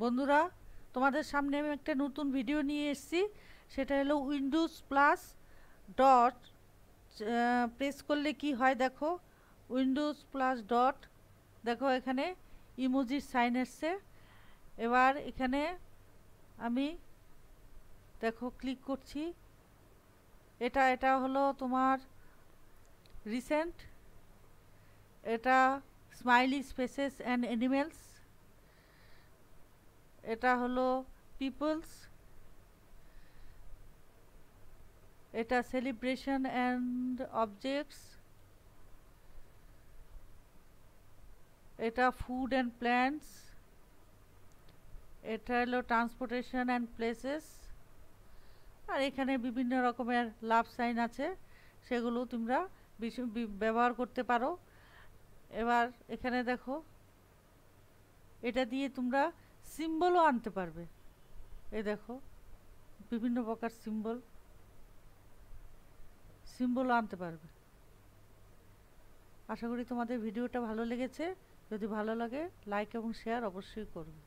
বন্ধুরা, তোমাদের সামনে আমি একটা নতুন ভিডিও নিয়ে এসেছি। সেটা হলো উইন্ডোজ প্লাস ডট প্রেস করলে কি হয় দেখো। উইন্ডোজ প্লাস ডট, দেখো এখানে ইমোজির সাইন এসছে। এবার এখানে আমি দেখো ক্লিক করছি। এটা হলো তোমার রিসেন্ট, এটা স্মাইলি স্পেসেস অ্যান্ড অ্যানিমেলস, এটা হলো পিপলস, এটা সেলিব্রেশন অ্যান্ড অবজেক্টস, এটা ফুড অ্যান্ড প্ল্যান্টস, এটা হলো ট্রান্সপোর্টেশন অ্যান্ড প্লেসেস। আর এখানে বিভিন্ন রকমের লাভ সাইন আছে, সেগুলো তোমরা ব্যবহার করতে পারো। এবার এখানে দেখো, এটা দিয়ে তোমরা সিম্বলও আনতে পারবে। এই দেখো বিভিন্ন প্রকার সিম্বলও আনতে পারবে। আশা করি তোমাদের ভিডিওটা ভালো লেগেছে। যদি ভালো লাগে লাইক এবং শেয়ার অবশ্যই করবে।